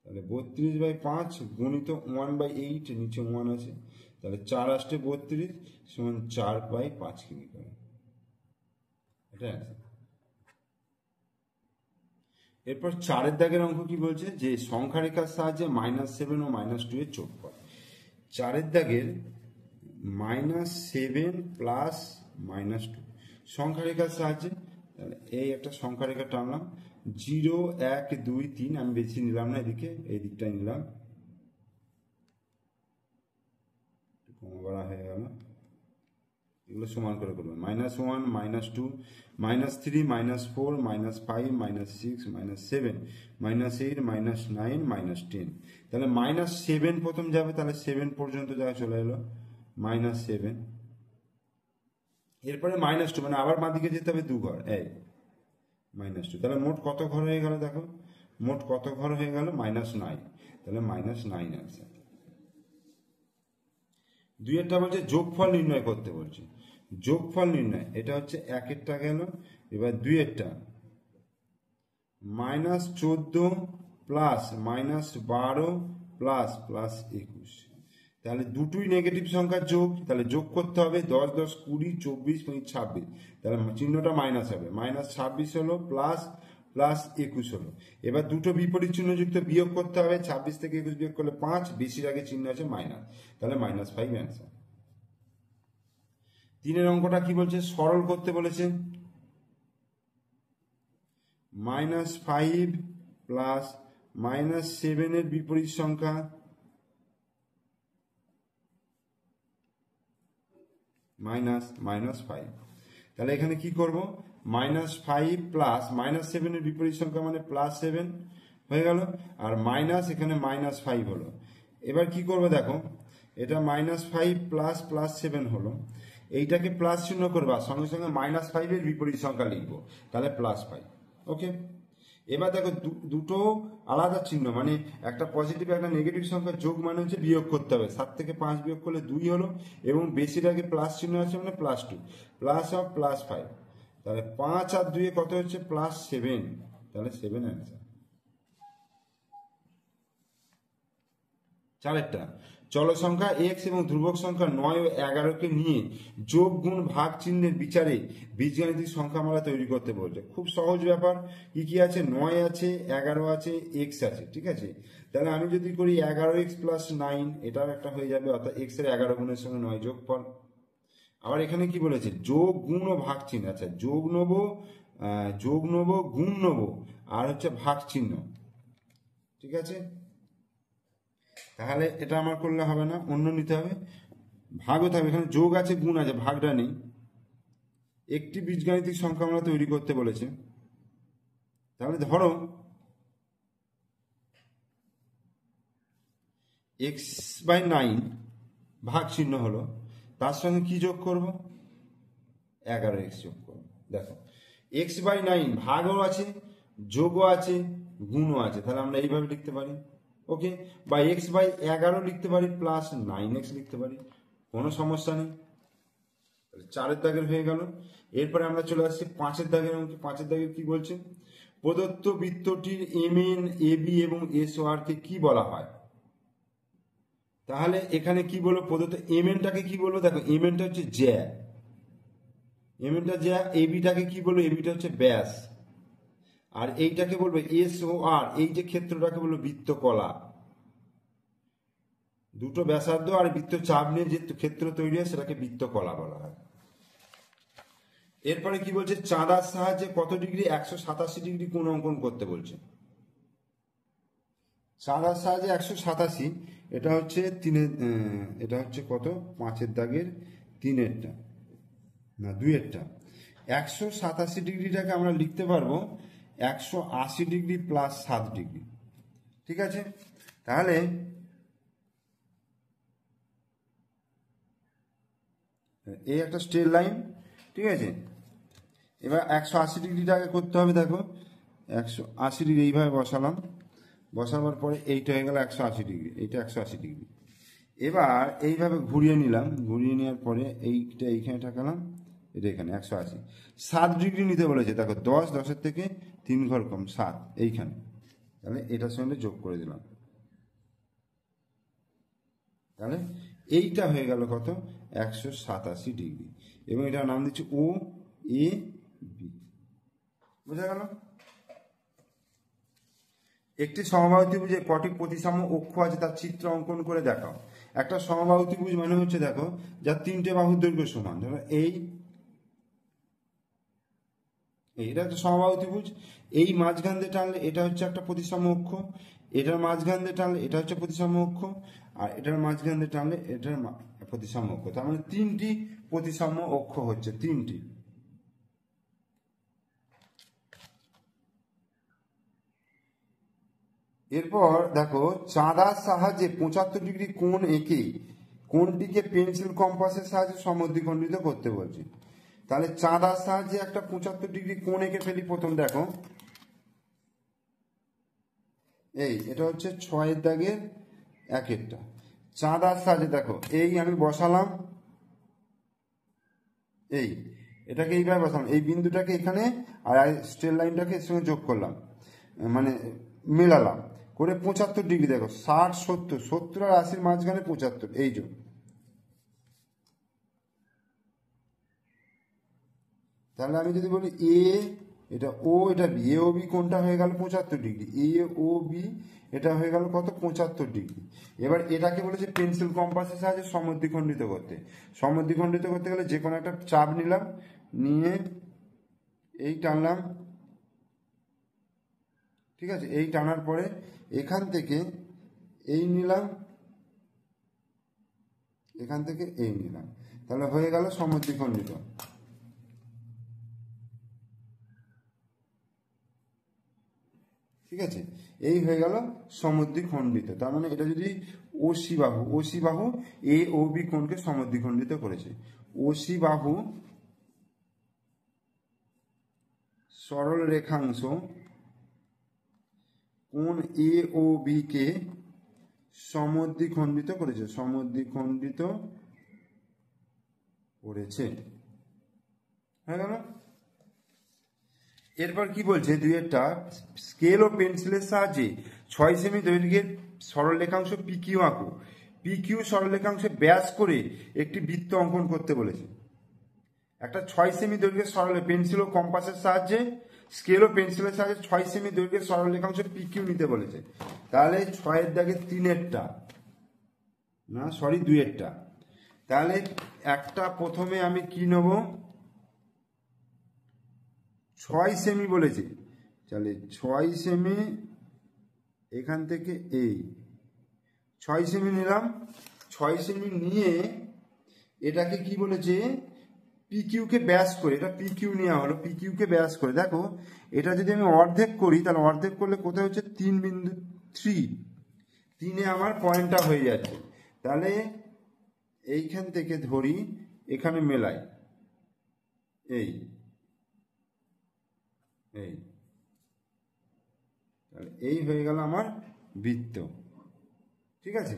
তাহলে 32/5 গুণিত 1/8, নিচে 1 আছে, তাহলে 4 8 32 সমান 4/5 কিমি করে। এটা অ্যান্সার। এরপর 4 দাগের অঙ্ক কি বলছে, যে সংখ্যা রেখার সাহায্যে -7 ও -2 এর যোগফল। 4 দাগের -7 প্লাস -2 সংখ্যা রেখার সাহায্যে, তাহলে এই একটা সংখ্যা রেখা টানলাম, 0 1 2 3, আমি বেশি নিলাম না, এদিকে এই দিকটাই নিলাম, কম বড় হয়ে গেল, এগুলো সমান করে করবেন, -1 -2 -3 -4 -5 -6 -7 -8 -9 -10, তাহলে -7 প্রথম যাবে, তাহলে 7 পর্যন্ত যা চলে এলো -7, এরপরে -2 মানে আবার বাঁদিকে যেতে হবে 2 ঘর, এই -2, তাহলে মোট কত ঘর হয়ে গেল? দেখো মোট কত ঘর হয়ে গেল, -9, তাহলে -9 আছে। 2 বলছে যোগফল নির্ণয় করতে বলছে, যোগফল নির্ণয়, এটা হচ্ছে 1 গেল, এবার 2 -14 প্লাস -12 প্লাস +21, তাহলে দুটোই নেগেটিভ সংখ্যার যোগ, তাহলে যোগ করতে হবে 10 10 20 24 26, তাহলে চিহ্নটা মাইনাস হবে, -26 হলো প্লাস +21 হলো। এবার দুটো বিপরীত চিহ্নযুক্ত বিয়োগ করতে হবে, 26 থেকে 21 বিয়োগ করলে 5, বেশির আগে চিহ্ন আছে মাইনাস, তাহলে -5 অ্যান্সার। 3 অঙ্কটা কি বলছে, সরল করতে বলেছে, -5 প্লাস -7 এর বিপরীত সংখ্যা -5, তাহলে এখানে কি করব, -5 প্লাস -7 এর বিপরীত সংখ্যা মানে +7 হয়ে গেল, আর মাইনাস এখানে -5 হলো। এবার কি করব, দেখো এটা -5 প্লাস +7 হলো, এইটাকে প্লাস চিহ্ন করবা, সঙ্গে সঙ্গে -5 এর বিপরীত সংখ্যা লিখবো, তাহলে +5। ওকে, এবার দেখো দুটো আলাদা চিহ্ন, মানে একটা পজিটিভ একটা নেগেটিভ সংখ্যা যোগ মানে হচ্ছে বিয়োগ করতে হবে, 7 থেকে 5 বিয়োগ করলে 2 হলো, এবং বেশির আগে প্লাস চিহ্ন আছে মানে +2, +5, তাহলে 5 আর 2 কত হচ্ছে +7, তাহলে 7 অ্যান্সার। 4 চল সংখ্যা x এবং ধ্রুবক সংখ্যা 9 ও 11কে নিয়ে যোগ গুণ ভাগ চিহ্নের বিচারে বীজগাণিতিক সংখ্যামালা তৈরি করতে বলছে। খুব সহজ ব্যাপার, কি আছে, 9 আছে, 11 আছে, x আছে, ঠিক আছে, তাহলে আমি যদি করি 11x + 9, এটাও একটা হয়ে যাবে, অর্থাৎ x এর 11 গুণের সঙ্গে 9 যোগফল। আবার এখানে কি বলেছে, যোগ গুণ ও ভাগ চিহ্ন, আচ্ছা যোগ নেবো গুণ নেবো আর হচ্ছে ভাগ চিহ্ন, ঠিক আছে, তাহলে এটা আমার করলে হবে না, অন্য নিতে হবে, ভাগও থাকবে, এখানে যোগ আছে গুণ আছে, ভাগটা নেই। একটি বীজগাণিতিক সংখ্যা আমরা তৈরি করতে বলেছে, তাহলে ধরো x/9 ভাগ চিহ্ন হলো, তার সঙ্গে কি যোগ করব, 11x যোগ করব। দেখো x/9 ভাগও আছে, যোগও আছে, গুণও আছে, তাহলে আমরা এইভাবে লিখতে পারি। ওকে, বা x/11 লিখতে পারি, +9x লিখতে পারি, কোনো সমস্যা নেই। 4 দাগের হয়ে গেল। এরপরে আমরা চলে আসছি 5 দাগের অঙ্কে। 5 দাগের কি বলছে, প্রদত্ত বৃত্তটির MN, AB এবং SOR কে কি বলা হয়? তাহলে এখানে কি বলবো, প্রদত্ত MN-টাকে কি বলবো, দেখো MN-টা হচ্ছে জ্যা, MN-টা জ্যা, AB-টাকে কি বলবো, AB-টা হচ্ছে ব্যাস, আর এইটাকে বলবো SOR, এই যে ক্ষেত্রটাকে বলবো বৃত্তকলা। দুটো ব্যাসার্ধ আর বৃত্ত চাপ নিয়ে যে ক্ষেত্র তৈরি হয় সেটাকে বৃত্তকলা বলা হয়। এরপরে কি বলছে, চাঁদার সাহায্যে কত ডিগ্রি 187 ডিগ্রি কোণ অঙ্কন করতে বলছে। চাঁদার সাহায্যে 187, এটা হচ্ছে এটা হচ্ছে কত, 5-এর দাগের 3-এরটা না 2-এরটা। 187 ডিগ্রিটাকে আমরা লিখতে পারবো 180 ডিগ্রি প্লাস 7 ডিগ্রি। ঠিক আছে, তাহলে এই একটা স্ট্রেট লাইন। ঠিক আছে, এবার 180 ডিগ্রিটাকে করতে হবে। দেখো 180 ডিগ্রি এইভাবে বসালাম, বসাবার পরে এইটা হয়ে গেল 180 ডিগ্রি, এইটা 180 ডিগ্রি। এবার এইভাবে ঘুরিয়ে নিলাম, ঘুরিয়ে নেওয়ার পরে এইটা এইখানে ঠাকালাম, এটা এখানে 180। 7 ডিগ্রি নিতে বলেছে, দেখো 10, 10-এর থেকে 3 ঘর কম 7 এইখানে, তাহলে এটার সঙ্গে যোগ করে দিলাম, তাহলে এইটা হয়ে গেল কত, 187 ডিগ্রি। এবং এটার নাম দিচ্ছি ও এ বি। বোঝা গেল? একটি সমবাহু ত্রিভুজে কটি প্রতিসাম্য অক্ষ আছে তার চিত্র অঙ্কন করে দেখাও। একটা সমবাহু ত্রিভুজ মানে হচ্ছে, দেখো, যার 3টে বাহুর দৈর্ঘ্য সমান। ধরো এইটা একটা সমবাহু ত্রিভুজ, এই মাঝখান দিয়ে টানলে এটা হচ্ছে একটা প্রতিসাম্য অক্ষ, এটার মাঝখান দিয়ে টানলে এটা হচ্ছে প্রতিসাম্য অক্ষ, আর এটার মাঝখান দিয়ে টানলে এটার প্রতিসাম্য অক্ষ। তার মানে 3টি প্রতিসাম্য অক্ষ হচ্ছে, 3টি। এরপর দেখো, চাঁদার সাহায্যে 75 ডিগ্রি কোণ এঁকে কোণটিকে পেন্সিল কম্পাসের সাহায্যে সমদ্বিখণ্ডিত করতে বলছি। তাহলে চাঁদার সাহায্যে একটা 75 ডিগ্রি কোণ এঁকে ফেলি। প্রথম দেখো, এটা হচ্ছে 6-এর দাগের 1-এরটা। চাঁদার সাহায্যে দেখো, এই আমি বসালাম, এটাকে এইভাবে বসালাম, এই বিন্দুটাকে এখানে, আর স্ট্রেট লাইনটাকে এর সঙ্গে যোগ করলাম, মানে মেলালাম করে 75 ডিগ্রি। দেখো 60, 70, 70 আর 80-র মাঝখানে 75, এই যোগ। তাহলে আমি যদি বলি এটা ও, এটা বি, এ ও বি কোনটা হয়ে গেল 75 ডিগ্রি, এ ও বি এটা হয়ে গেল কত, 75 ডিগ্রি। এবার এটাকে বলেছে পেন্সিল কম্পাসের সাহায্যে সমদ্বিখণ্ডিত করতে। সমদ্বিখণ্ডিত করতে গেলে যে কোনো একটা চাপ নিলাম, নিয়ে এই টানলাম। ঠিক আছে, এই টানার পরে এখান থেকে এই নিলাম, এখান থেকে এই নিলাম, তাহলে হয়ে গেল সমদ্বিখণ্ডিত। ঠিক আছে, এই হয়ে গেল সমদ্বিখণ্ডিত। তার মানে এটা যদি ওসি বাহু এ ও বি কোণকে সমদ্বিখণ্ডিত করেছে। ওসি বাহু সরল রেখাংশ কোণ এ ও বি কে সমদ্বিখণ্ডিত করেছে, সমদ্বিখণ্ডিত করেছে। হয়ে গেল। এরপর কি বলছে, 2-এরটা, স্কেল ও পেন্সিলের সাহায্যে 6 সেমি দৈর্ঘ্যের সরলরেখাংশ পিকিউ আঁকো। পিকিউ সরলরেখাংশে ব্যাস করে একটি বৃত্ত অঙ্কন করতে বলেছে। একটা 6 সেমি দৈর্ঘ্যের পেন্সিল ও কম্পাসের সাহায্যে, স্কেল ও পেন্সিলের সাহায্যে 6 সেমি দৈর্ঘ্যের সরলরেখাংশ পিকিউ নিতে বলেছে। তাহলে 6-এর দাগে 3-এরটা না, সরি 2-এরটা। তাহলে একটা প্রথমে আমি কি নেব, 6 সেমি বলেছে, তাহলে 6 সেমি এখান থেকে 6 সেমি নিলাম। 6 সেমি নিয়ে এটাকে কি বলেছে, পিকিউ কে ব্যাস করে, এটা পিকিউ নেওয়া হলো, পিকিউ কে ব্যাস করে। দেখো এটা যদি আমি অর্ধেক করি, তাহলে অর্ধেক করলে কোথায় হচ্ছে 3.3, 3-এ আমার পয়েন্টটা হয়ে যাচ্ছে। তাহলে এইখান থেকে ধরি, এখানে মেলাই, তাহলে এই হয়ে গেল আমার বৃত্ত। ঠিক আছে,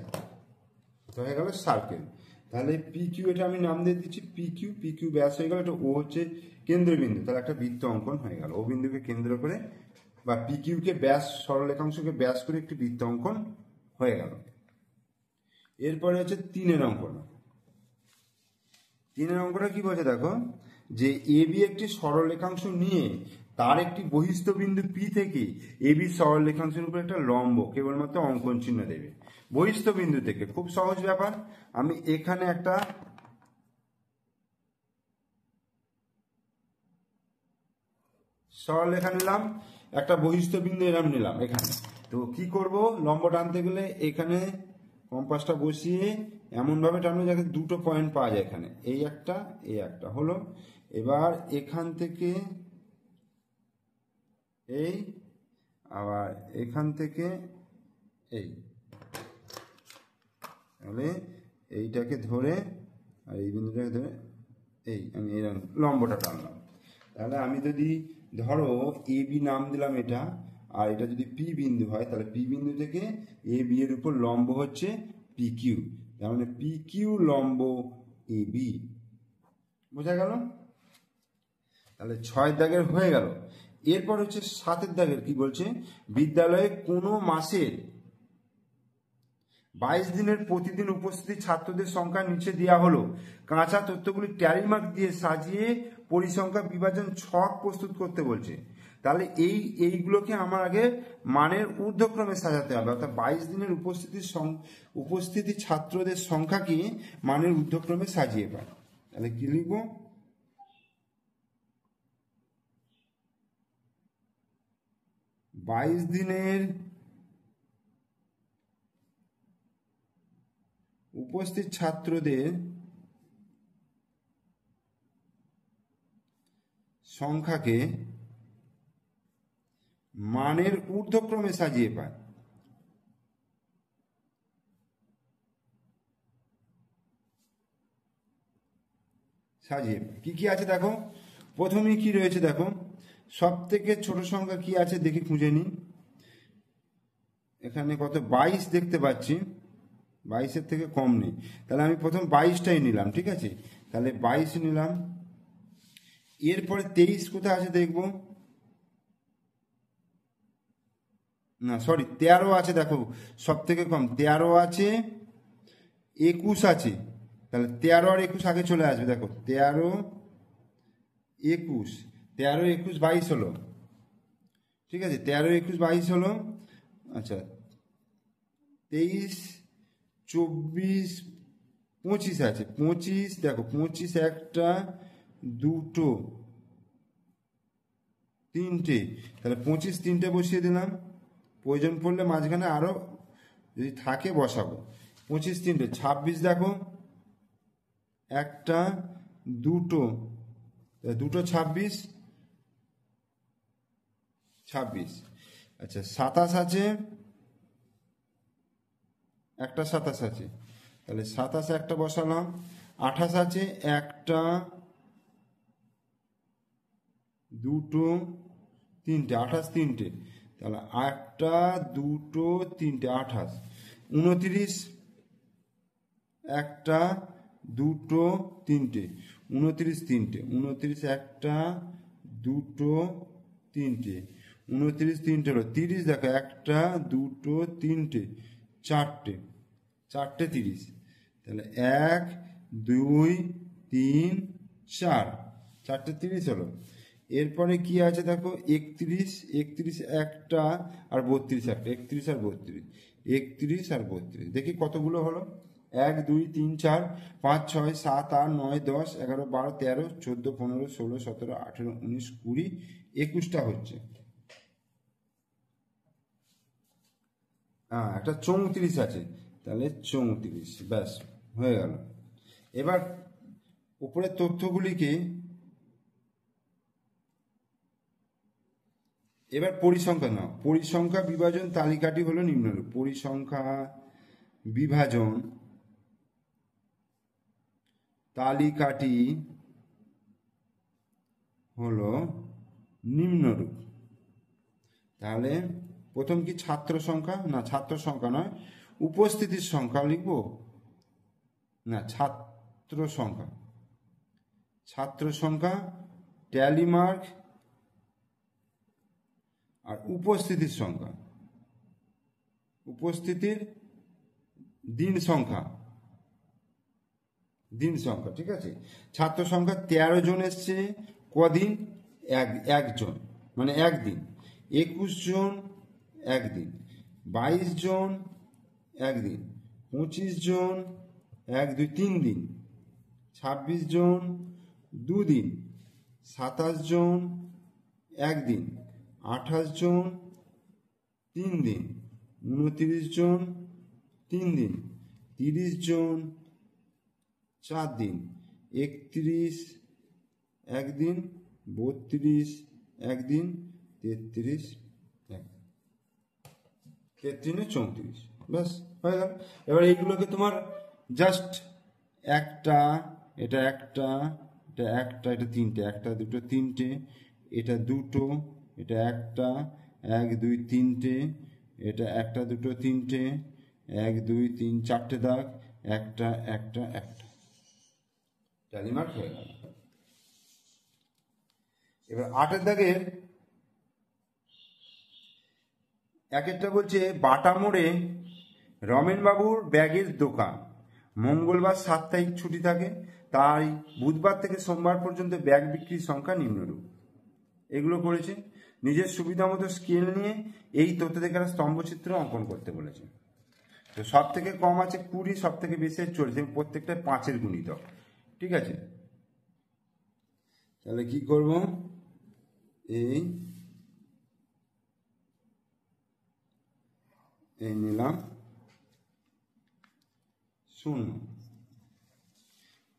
হয়ে গেল সার্কেল। তাহলে পিকিউ, এটা আমি নাম দিয়ে দিচ্ছি পিকিউ। পিকিউ ব্যাস হয়ে গেল, এটা ও হচ্ছে কেন্দ্রবিন্দু, তাহলে একটা বৃত্ত অঙ্কন হয়ে গেল। ও বিন্দুকে কেন্দ্র করে বা পিকিউকে ব্যাস, সরলরেখাংশকে ব্যাস করে একটি বৃত্ত অঙ্কন হয়ে গেল। এরপরে হচ্ছে 3-এর অঙ্কন। 3-এর অঙ্কটা কি বলছে দেখো, যে এ বি একটি সরলরেখাংশ নিয়ে তার একটি বহিস্থ বিন্দু পি থেকে এবি সরলরেখাংশের উপর একটা লম্ব, কেবলমাত্র অঙ্কন চিহ্ন দেবে বহিস্থ বিন্দু থেকে। খুব সহজ ব্যাপার। আমি এখানে একটা সরলরেখা নিলাম, একটা বহিস্থ বিন্দু এরম নিলাম এখানে। তো কি করব, লম্ব টানতে গেলে এখানে কম্পাসটা বসিয়ে এমন ভাবে টানবো যাতে দুটো পয়েন্ট পাওয়া যায় এখানে, এই একটা হলো। এবার এখান থেকে এই, আবার এখান থেকে এই, তাহলে এইটাকে ধরে আর এই বিন্দুটাকে ধরে এই আমি এরকম লম্বটা টানলাম। তাহলে আমি যদি ধরো এ বি নাম দিলাম এটা, আর এটা যদি পি বিন্দু হয়, তাহলে পি বিন্দু থেকে এ বি এর উপর লম্ব হচ্ছে পি কিউ, তার মানে পি কিউ লম্ব এ বি। বোঝা গেল? তাহলে 6 দাগের হয়ে গেল। এরপর হচ্ছে 7 দাগের কি বলছে, বিদ্যালয়ে কোনো মাসের 22 দিনের প্রতিদিন উপস্থিতি ছাত্রদের সংখ্যা নিচে দেওয়া হলো। কাঁচা তথ্যগুলি ট্যালি মার্ক দিয়ে সাজিয়ে পরিসংখ্যা বিভাজন ছক প্রস্তুত করতে বলছে। তাহলে এইগুলোকে আমার আগে মানের ঊর্ধ্বক্রমে সাজাতে হবে, অর্থাৎ 22 দিনের উপস্থিতি ছাত্রদের সংখ্যাকে মানের ঊর্ধ্বক্রমে সাজিয়ে পায়। তাহলে কি লিখবো, বাইশ দিনের উপস্থিত ছাত্রদের সংখ্যাকে মানের ঊর্ধ্বক্রমে সাজিয়ে পায়। কি কি আছে দেখো, প্রথমেই কি রয়েছে দেখো, সব থেকে ছোট সংখ্যা কি আছে দেখি খুঁজে নিই। এখানে কত 22 দেখতে পাচ্ছি, 22-এর থেকে কম নেই, তাহলে আমি প্রথম 22টাই নিলাম, ঠিক আছে। তাহলে 22 নিলাম। এরপরে 23 কোথায় আছে দেখবো, না সরি 13 আছে, দেখো সব থেকে কম 13 আছে, 21 আছে। তাহলে 13 আর 21 আগে চলে আসবে, দেখো 13 21, 13 21 22 হলো, ঠিক আছে। 13 21 22 হলো। আচ্ছা 23 24 25 আছে, 25 দেখো 25 একটা দুটো তিনটে, তাহলে 25 তিনটে বসিয়ে দিলাম, প্রয়োজন পড়লে মাঝখানে আরো যদি থাকে বসাবো। 25 তিনটে 26 দেখো একটা দুটো, দুটো 26 26। আচ্ছা 27 আছে, একটা 27 আছে, তাহলে 27 একটা বসালাম। 28 আছে একটা দুটো তিনটে, 28 তিনটে, তাহলে একটা দুটো তিনটে 28। 29 একটা দুটো তিনটে, 29 তিনটে, 29 একটা দুটো তিনটে, 29 তিনটে হলো 30, দেখো একটা দুটো তিনটে চারটে, চারটে 30, তাহলে 1 2 3 4, চারটে 30 হলো। এরপরে কি আছে দেখো 31, 31 একটা আর 32 একটা, 31 আর 32, 31 আর 32, দেখি কতগুলো হলো। 1 2 3 4 5 6 7 8 9 10 11 12 13 14 15 16 17 18 19 20 21টা হচ্ছে। হ্যাঁ একটা 34 আছে, তাহলে 34, ব্যাস হয়ে গেল। এবার উপরের তথ্যগুলিকে এবার পরিসংখ্যা নাও। পরিসংখ্যা বিভাজন তালিকাটি হলো নিম্নরূপ। পরিসংখ্যা বিভাজন তালিকাটি হলো নিম্নরূপ। তাহলে প্রথম কি ছাত্র সংখ্যা, না ছাত্র সংখ্যা নয়, উপস্থিতির সংখ্যা লিখবো, না ছাত্র সংখ্যা, ছাত্র সংখ্যা ট্যালি মার্ক, আর উপস্থিতির সংখ্যা, উপস্থিতির দিন সংখ্যা, দিন সংখ্যা, ঠিক আছে। ছাত্র সংখ্যা 13 জন এসছে, কদিন, একজন, মানে একদিন, 21 জন একদিন, 22 জন একদিন, 25 জন 1 2 3 দিন, 26 জন 2 দিন, 27 জন একদিন, 28 জন 3 দিন, 29 জন 3 দিন, 30 জন 4 দিন, 31 একদিন, 32 একদিন, 33 একদিন, 33 34, ব্যাস হয়ে গেল। এবার এইগুলোকে তোমার জাস্ট একটা, এটা একটা, এটা একটা, এটা তিনটে, একটা দুটো তিনটে, এটা দুটো, এটা একটা, 1 2 3টে, এটা একটা দুটো তিনটে, 1 2 3 4টে দাগ, একটা একটা একটা, ট্যালি মার্ক হয়ে গেল। এবার 8 দাগের একটা বলছে বাটা মোড়ে রমেনবাবুর ব্যাগের দোকান, মঙ্গলবার সাপ্তাহিক ছুটি থাকে, তাই বুধবার থেকে সোমবার পর্যন্ত ব্যাগ বিক্রির সংখ্যা নিম্নরূপ। এগুলো করেছে। নিজের সুবিধা মতো স্কেল নিয়ে এই তথ্য থেকে একটা স্তম্ভচিত্র অঙ্কন করতে বলেছে। তো সব থেকে কম আছে 20, সব থেকে বেশি 40, প্রত্যেকটা 5-এর গুণিতক। ঠিক আছে, তাহলে কি করব, এই নিলাম 0,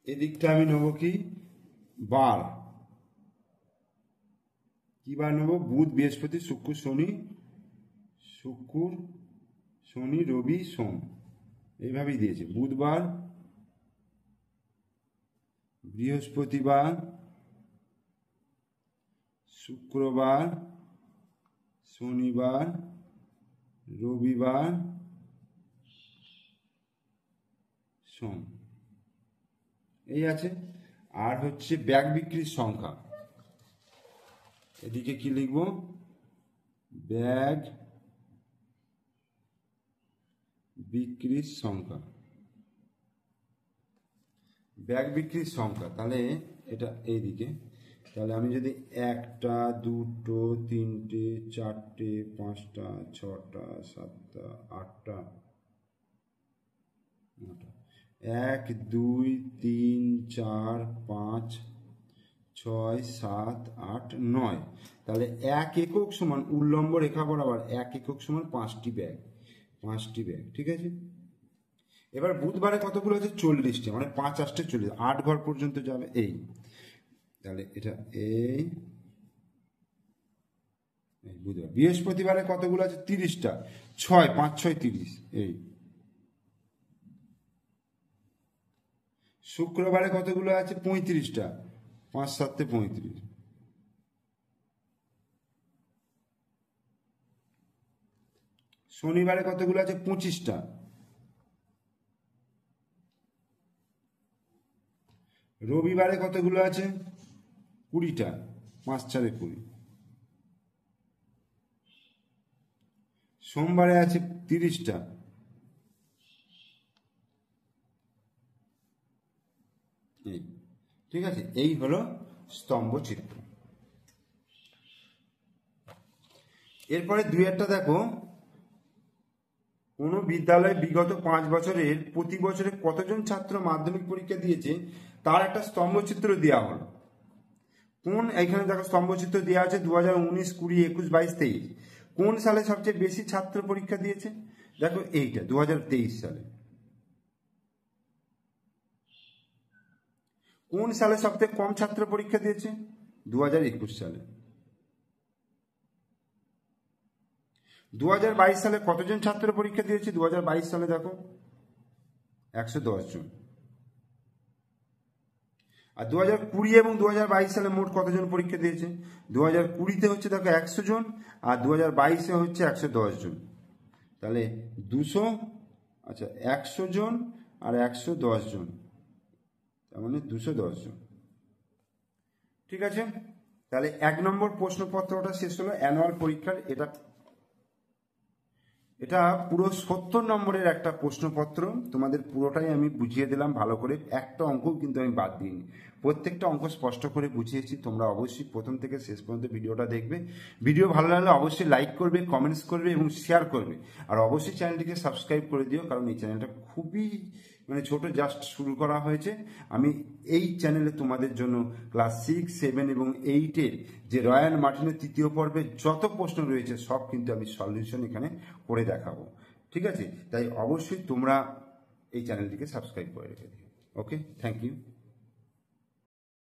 এদিকটা আমি নেবো কি বার, কি বার নেবো, বুধ বৃহস্পতি শুক্র শনি রবি সোম, এইভাবেই দিয়েছে। বুধবার, বৃহস্পতিবার, শুক্রবার, শনিবার, রবিবার, সোম, এই আছে। আর হচ্ছে ব্যাগ বিক্রির সংখ্যা, এদিকে কি লিখব, ব্যাগ বিক্রির সংখ্যা, ব্যাগ বিক্রির সংখ্যা, তাহলে এটা এইদিকে। তাহলে আমি যদি 1টা 2টো 3টে 4টে 5টা 6টা 7টা 8টা 9টা, 1 2 3 4 5 6 7 8 9, তাহলে 1 একক সমান উল্লম্ব রেখা বরাবর 1 একক সমান 5টি ব্যাগ, 5টি ব্যাগ। ঠিক আছে, এবার বুধবারে কতগুলো আছে, 40টি, মানে 5 8 40, 8 ঘর পর্যন্ত যাবে। এই তাহলে এটা এই বুধবার। বৃহস্পতিবারে কতগুলো আছে, 30টা, 6 5 6 30, এই। শুক্রবারে কতগুলো আছে, 35টা, 5 7 35। শনিবারে কতগুলো আছে, 25টা। রবিবারে কতগুলো আছে, 20টা, 5 4 20। সোমবারে আছে 30টা। এই, ঠিক আছে, এই হলো স্তম্ভচিত্র। এরপরে 2-1টা দেখো, কোনো বিদ্যালয়ে বিগত 5 বছরের প্রতি বছরে কতজন ছাত্র মাধ্যমিক পরীক্ষা দিয়েছে তার একটা স্তম্ভচিত্র দেওয়া হলো। কোন, এখানে দেখো স্তম্ভচিত্র দেওয়া আছে 2019 20 21 22 23। কোন সালে সবচেয়ে বেশি ছাত্র পরীক্ষা দিয়েছে, দেখো এইটা 2023 সালে। কোন সালে সবচেয়ে কম ছাত্র পরীক্ষা দিয়েছে, 2021 সালে। 2022 সালে কতজন ছাত্র পরীক্ষা দিয়েছে, 2022 সালে দেখো 110 জন। আর 2020 এবং 2022 সালে মোট কতজন পরীক্ষা দিয়েছে, 2020-তে হচ্ছে দেখো 100 জন, আর 2022-এ হচ্ছে 110 জন। তাহলে 200, আচ্ছা 100 জন আর 110 জন, তার মানে 210 জন। ঠিক আছে, তাহলে 1 নম্বর প্রশ্নপত্রটা শেষ হলো অ্যানুয়াল পরীক্ষার। এটা এটা পুরো 70 নম্বরের একটা প্রশ্নপত্র, তোমাদের পুরোটাই আমি বুঝিয়ে দিলাম ভালো করে, একটা অঙ্ক কিন্তু আমি বাদ দিইনি, প্রত্যেকটা অঙ্ক স্পষ্ট করে বুঝিয়েছি। তোমরা অবশ্যই প্রথম থেকে শেষ পর্যন্ত ভিডিওটা দেখবে। ভিডিও ভালো লাগলে অবশ্যই লাইক করবে, কমেন্টস করবে এবং শেয়ার করবে। আর অবশ্যই চ্যানেলটিকে সাবস্ক্রাইব করে দিও, কারণ এই চ্যানেলটা খুবই ছোট, জাস্ট শুরু করা হয়েছে। আমি এই চ্যানেলে তোমাদের জন্য ক্লাস 6, 7 এবং 8-এর যে রয়্যাল মার্টিনের তৃতীয় পর্বে যত প্রশ্ন রয়েছে সব কিন্তু আমি সলিউশন এখানে করে দেখাবো। ঠিক আছে, তাই অবশ্যই তোমরা এই চ্যানেলটিকে সাবস্ক্রাইব করে রেখে দিও। ওকে, থ্যাংক ইউ।